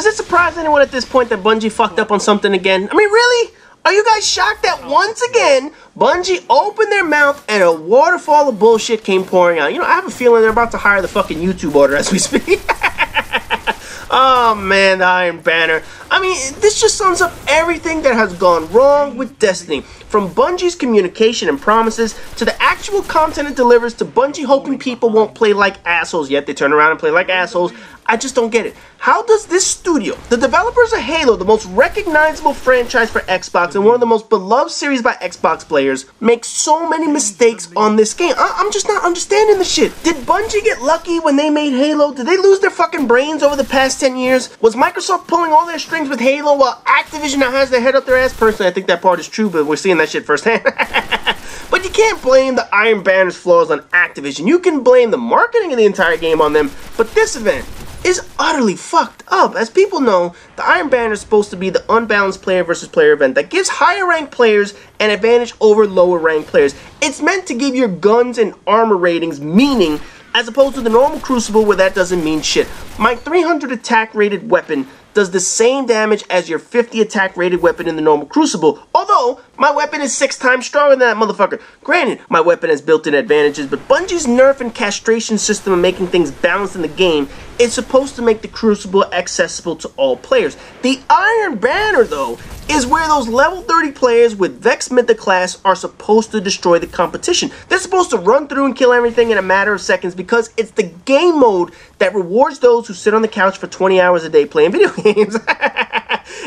Does it surprise anyone at this point that Bungie fucked up on something again? I mean, really? Are you guys shocked that once again, Bungie opened their mouth and a waterfall of bullshit came pouring out? You know, I have a feeling they're about to hire the fucking YouTube order as we speak. Oh man, the Iron Banner. I mean, this just sums up everything that has gone wrong with Destiny. From Bungie's communication and promises, to the actual content it delivers, to Bungie hoping people won't play like assholes, yet they turn around and play like assholes. I just don't get it. How does this studio, the developers of Halo, the most recognizable franchise for Xbox and one of the most beloved series by Xbox players, make so many mistakes on this game? I'm just not understanding the shit. Did Bungie get lucky when they made Halo? Did they lose their fucking brains over the past 10 years? Was Microsoft pulling all their strings with Halo while Activision now has their head up their ass? Personally, I think that part is true, but we're seeing that shit firsthand. But you can't blame the Iron Banner's flaws on Activision. You can blame the marketing of the entire game on them, but this event is utterly fucked up. As people know, the Iron Banner is supposed to be the unbalanced player versus player event that gives higher ranked players an advantage over lower ranked players. It's meant to give your guns and armor ratings meaning, as opposed to the normal Crucible where that doesn't mean shit. My 300 attack rated weapon does the same damage as your 50 attack rated weapon in the normal Crucible, although my weapon is 6 times stronger than that motherfucker. Granted, my weapon has built-in advantages, but Bungie's nerf and castration system of making things balanced in the game is supposed to make the Crucible accessible to all players. The Iron Banner, though, is where those level 30 players with Vex Mythic class are supposed to destroy the competition. They're supposed to run through and kill everything in a matter of seconds because it's the game mode that rewards those who sit on the couch for 20 hours a day playing video games.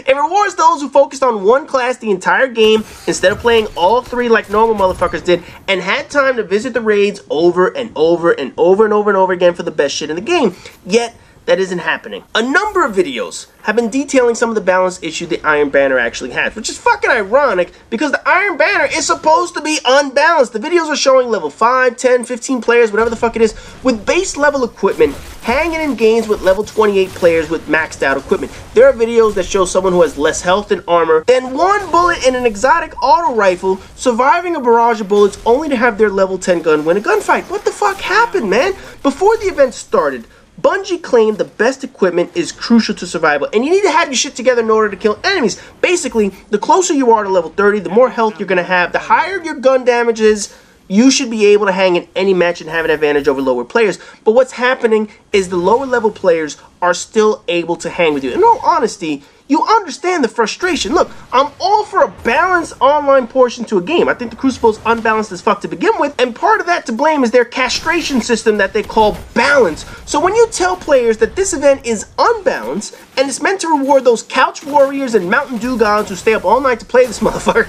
It rewards those who focused on one class the entire game instead of playing all 3 like normal motherfuckers did and had time to visit the raids over and over and over and over and over again for the best shit in the game. Yet, that isn't happening. A number of videos have been detailing some of the balance issue the Iron Banner actually has, which is fucking ironic because the Iron Banner is supposed to be unbalanced. The videos are showing level 5, 10, 15 players, whatever the fuck it is, with base level equipment hanging in games with level 28 players with maxed out equipment. There are videos that show someone who has less health and armor than 1 bullet in an exotic auto rifle surviving a barrage of bullets only to have their level 10 gun win a gunfight. What the fuck happened, man? Before the event started, Bungie claimed the best equipment is crucial to survival, and you need to have your shit together in order to kill enemies. Basically, the closer you are to level 30, the more health you're going to have. The higher your gun damage is, you should be able to hang in any match and have an advantage over lower players. But what's happening is the lower level players are still able to hang with you. In all honesty, you understand the frustration. Look, I'm all for a balanced online portion to a game. I think the Crucible's unbalanced as fuck to begin with, and part of that to blame is their castration system that they call balance. So when you tell players that this event is unbalanced, and it's meant to reward those couch warriors and Mountain Dew gods who stay up all night to play this motherfucker,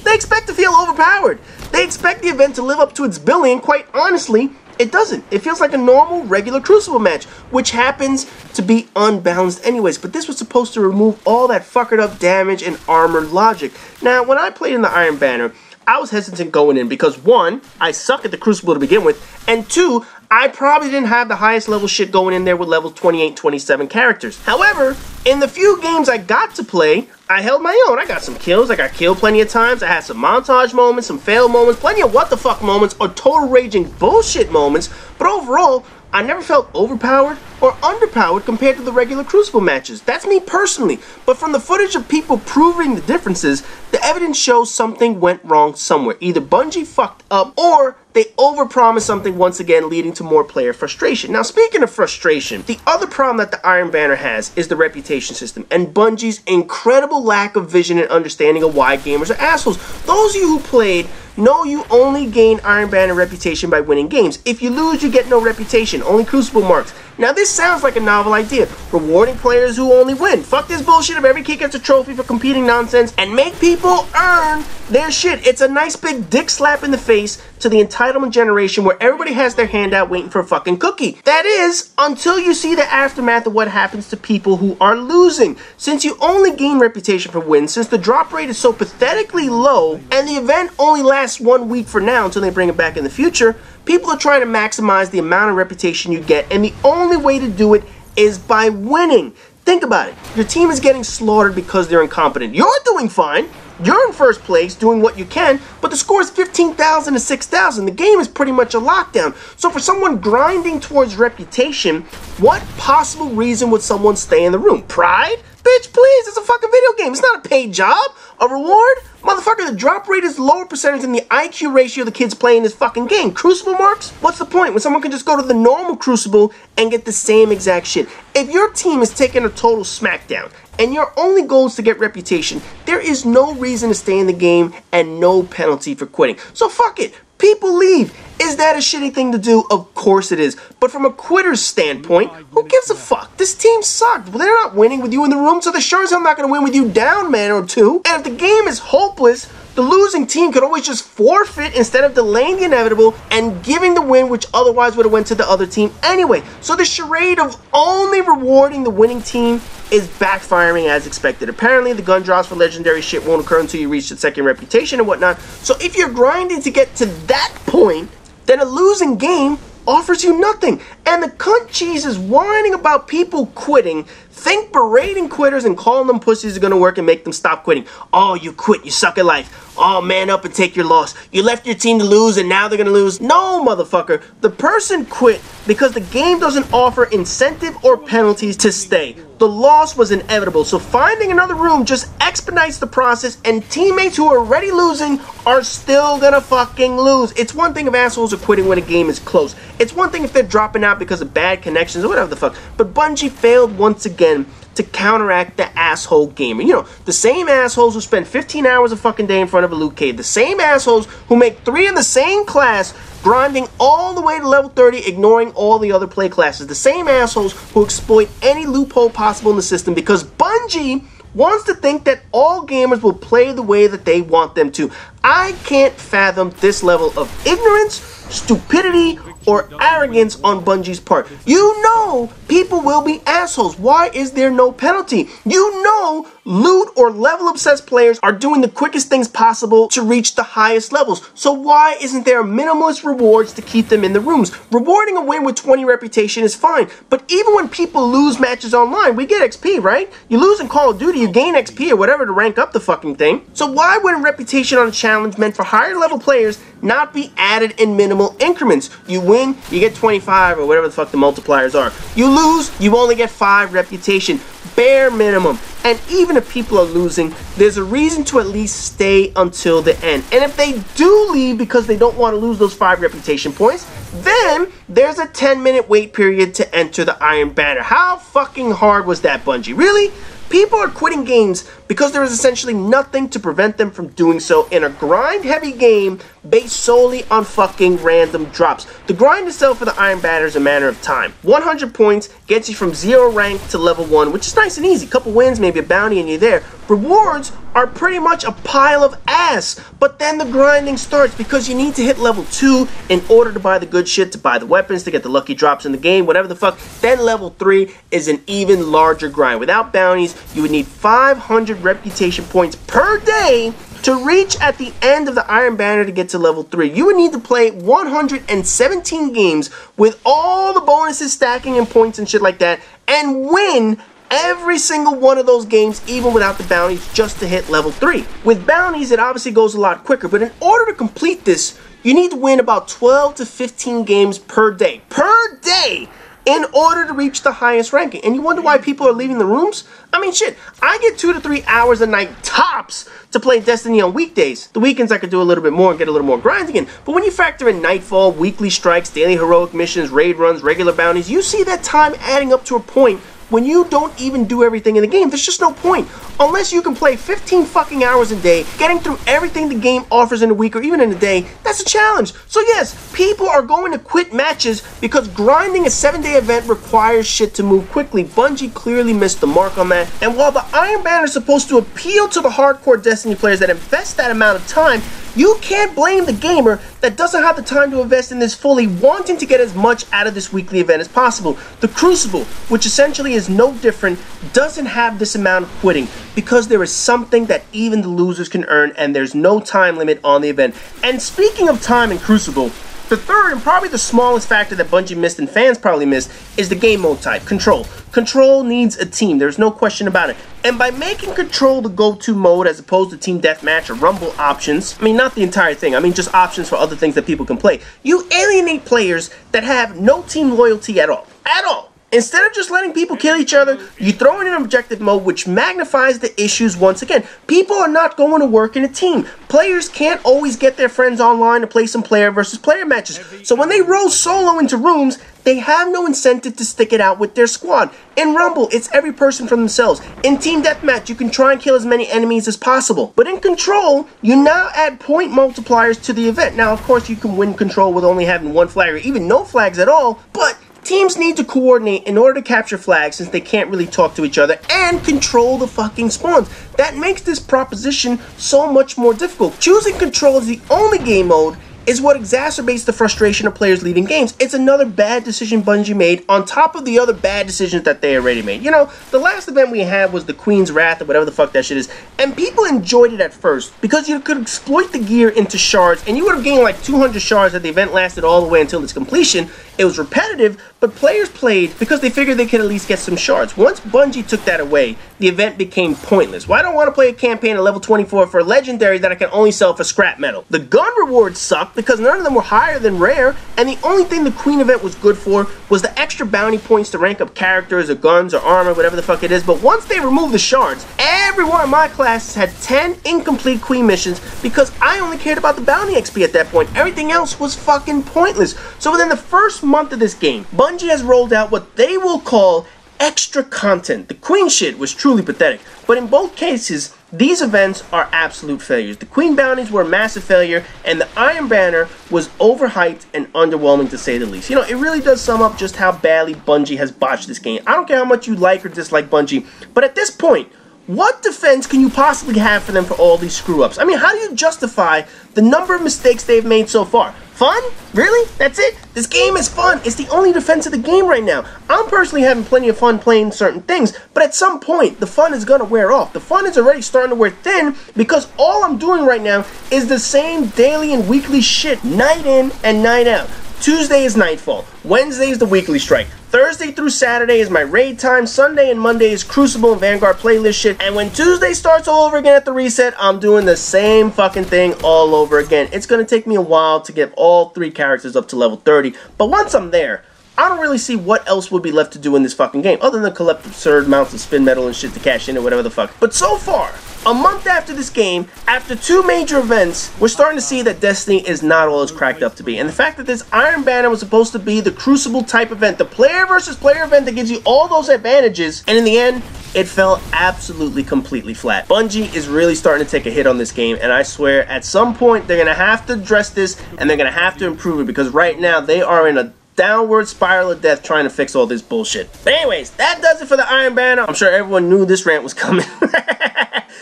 they expect to feel overpowered. They expect the event to live up to its billing, and quite honestly, it doesn't. It feels like a normal, regular Crucible match, which happens to be unbalanced anyways. But this was supposed to remove all that fuckered up damage and armor logic. Now, when I played in the Iron Banner, I was hesitant going in because 1, I suck at the Crucible to begin with, and 2, I probably didn't have the highest level shit going in there with level 28, 27 characters. However, in the few games I got to play, I held my own. I got some kills, I got killed plenty of times, I had some montage moments, some fail moments, plenty of what the fuck moments or total raging bullshit moments, but overall, I never felt overpowered or underpowered compared to the regular Crucible matches. That's me personally, but from the footage of people proving the differences, the evidence shows something went wrong somewhere. Either Bungie fucked up or they overpromised something once again, leading to more player frustration. Now, speaking of frustration, the other problem that the Iron Banner has is the reputation system and Bungie's incredible lack of vision and understanding of why gamers are assholes. Those of you who played know you only gain Iron Banner reputation by winning games. If you lose, you get no reputation, only Crucible marks. Now, this sounds like a novel idea, rewarding players who only win. Fuck this bullshit of every kid gets a trophy for competing nonsense and make people earn their shit. It's a nice big dick slap in the face to the entitlement generation where everybody has their hand out waiting for a fucking cookie. That is, until you see the aftermath of what happens to people who are losing. Since you only gain reputation for wins, since the drop rate is so pathetically low, and the event only lasts 1 week for now until they bring it back in the future, people are trying to maximize the amount of reputation you get, and the only way to do it is by winning. Think about it. Your team is getting slaughtered because they're incompetent. You're doing fine. You're in first place doing what you can, but the score is 15,000 to 6,000. The game is pretty much a lockdown. So for someone grinding towards reputation, what possible reason would someone stay in the room? Pride? Bitch, please, it's a fucking video game. It's not a paid job. A reward? Motherfucker, the drop rate is lower percentage than the IQ ratio the kids playing this fucking game. Crucible marks? What's the point when someone can just go to the normal Crucible and get the same exact shit? If your team is taking a total smackdown and your only goal is to get reputation, there is no reason to stay in the game and no penalty for quitting. So fuck it. People leave. Is that a shitty thing to do? Of course it is. But from a quitter's standpoint, who gives a fuck? This team sucked. Well, they're not winning with you in the room, so they're sure as hell not going to win with you down, man, or two. And if the game is hopeless, the losing team could always just forfeit instead of delaying the inevitable and giving the win, which otherwise would have went to the other team anyway. So the charade of only rewarding the winning team is backfiring as expected. Apparently, the gun drops for legendary shit won't occur until you reach the second reputation and whatnot. So if you're grinding to get to that point, then a losing game offers you nothing. And the cunt cheese is whining about people quitting. Think berating quitters and calling them pussies are going to work and make them stop quitting. Oh, you quit, you suck at life. Oh, man up and take your loss. You left your team to lose and now they're going to lose. No, motherfucker. The person quit because the game doesn't offer incentive or penalties to stay. The loss was inevitable, so finding another room just expedites the process, and teammates who are already losing are still gonna fucking lose. It's one thing if assholes are quitting when a game is close. It's one thing if they're dropping out because of bad connections or whatever the fuck. But Bungie failed once again to counteract the asshole gamer. You know, the same assholes who spend 15 hours a fucking day in front of a loot cave. The same assholes who make 3 in the same class, grinding all the way to level 30, ignoring all the other play classes. The same assholes who exploit any loophole possible in the system because Bungie wants to think that all gamers will play the way that they want them to. I can't fathom this level of ignorance, stupidity, or arrogance on Bungie's part. You know people will be assholes. Why is there no penalty? You know loot or level obsessed players are doing the quickest things possible to reach the highest levels. So why isn't there minimalist rewards to keep them in the rooms? Rewarding a win with 20 reputation is fine, but even when people lose matches online, we get XP, right? You lose in Call of Duty, you gain XP or whatever to rank up the fucking thing. So why wouldn't reputation on a challenge meant for higher level players not be added in minimal increments? You win, you get 25 or whatever the fuck the multipliers are. You lose, you only get 5 reputation. Bare minimum. And even if people are losing, there's a reason to at least stay until the end. And if they do leave because they don't want to lose those 5 reputation points, then there's a 10-minute wait period to enter the Iron Banner. How fucking hard was that, Bungie? Really? People are quitting games because there is essentially nothing to prevent them from doing so in a grind-heavy game based solely on fucking random drops. The grind itself for the Iron Banner is a matter of time. 100 points gets you from 0 rank to level 1, which is nice and easy. Couple wins, maybe a bounty, and you're there. Rewards are pretty much a pile of ass, but then the grinding starts because you need to hit level 2 in order to buy the good shit, to buy the weapons, to get the lucky drops in the game, whatever the fuck. Then level 3 is an even larger grind. Without bounties, you would need 500 reputation points per day to reach at the end of the Iron Banner to get to level 3. You would need to play 117 games with all the bonuses stacking and points and shit like that and win every single one of those games even without the bounties just to hit level 3. With bounties, it obviously goes a lot quicker, but in order to complete this, you need to win about 12 to 15 games per day. Per day! In order to reach the highest ranking. And you wonder why people are leaving the rooms? I mean, shit, I get 2 to 3 hours a night tops to play Destiny on weekdays. The weekends I could do a little bit more and get a little more grinding in. But when you factor in nightfall, weekly strikes, daily heroic missions, raid runs, regular bounties, you see that time adding up to a point when you don't even do everything in the game. There's just no point. Unless you can play 15 fucking hours a day, getting through everything the game offers in a week or even in a day, that's a challenge. So yes, people are going to quit matches because grinding a 7-day event requires shit to move quickly. Bungie clearly missed the mark on that. And while the Iron Banner is supposed to appeal to the hardcore Destiny players that invest that amount of time, you can't blame the gamer that doesn't have the time to invest in this fully, wanting to get as much out of this weekly event as possible. The Crucible, which essentially is no different, doesn't have this amount of quitting because there is something that even the losers can earn and there's no time limit on the event. And speaking of time in Crucible, the third and probably the smallest factor that Bungie missed and fans probably missed is the game mode type, Control. Control needs a team. There's no question about it. And by making Control the go-to mode as opposed to Team Deathmatch or Rumble options, I mean not the entire thing, I mean just options for other things that people can play, you alienate players that have no team loyalty at all. At all! Instead of just letting people kill each other, you throw in an objective mode which magnifies the issues once again. People are not going to work in a team. Players can't always get their friends online to play some player versus player matches. So when they roll solo into rooms, they have no incentive to stick it out with their squad. In Rumble, it's every person for themselves. In Team Deathmatch, you can try and kill as many enemies as possible. But in Control, you now add point multipliers to the event. Now, of course, you can win Control with only having one flag or even no flags at all, but teams need to coordinate in order to capture flags since they can't really talk to each other and control the fucking spawns. That makes this proposition so much more difficult. Choosing Control as the only game mode is what exacerbates the frustration of players leaving games. It's another bad decision Bungie made on top of the other bad decisions that they already made. You know, the last event we had was the Queen's Wrath or whatever the fuck that shit is, and people enjoyed it at first because you could exploit the gear into shards and you would have gained like 200 shards that the event lasted all the way until its completion. It was repetitive, but players played because they figured they could at least get some shards. Once Bungie took that away, the event became pointless. Well, I don't want to play a campaign at level 24 for a legendary that I can only sell for scrap metal. The gun rewards sucked because none of them were higher than rare, and the only thing the Queen event was good for was the extra bounty points to rank up characters or guns or armor, whatever the fuck it is. But once they removed the shards, every one of my classes had 10 incomplete Queen missions because I only cared about the bounty XP at that point. Everything else was fucking pointless. So within the first month of this game, Bungie has rolled out what they will call extra content. The Queen shit was truly pathetic, but in both cases, these events are absolute failures. The Queen bounties were a massive failure, and the Iron Banner was overhyped and underwhelming to say the least. You know, it really does sum up just how badly Bungie has botched this game. I don't care how much you like or dislike Bungie, but at this point, what defense can you possibly have for them for all these screw-ups? I mean, how do you justify the number of mistakes they've made so far? Fun? Really? That's it? This game is fun. It's the only defense of the game right now. I'm personally having plenty of fun playing certain things, but at some point, the fun is going to wear off. The fun is already starting to wear thin because all I'm doing right now is the same daily and weekly shit, night in and night out. Tuesday is Nightfall. Wednesday is the weekly strike. Thursday through Saturday is my raid time. Sunday and Monday is Crucible and Vanguard playlist shit. And when Tuesday starts all over again at the reset, I'm doing the same fucking thing all over again. It's going to take me a while to get all 3 characters up to level 30. But once I'm there, I don't really see what else would be left to do in this fucking game other than collect absurd amounts of spin metal and shit to cash in or whatever the fuck. But so far, a month after this game, after 2 major events, we're starting to see that Destiny is not all it's cracked up to be. And the fact that this Iron Banner was supposed to be the Crucible type event, the player versus player event that gives you all those advantages, and in the end, it fell absolutely completely flat. Bungie is really starting to take a hit on this game, and I swear at some point they're going to have to address this and they're going to have to improve it because right now they are in a downward spiral of death trying to fix all this bullshit. But anyways, that does it for the Iron Banner. I'm sure everyone knew this rant was coming.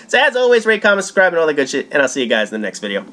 So as always, rate, comment, subscribe, and all that good shit, and I'll see you guys in the next video.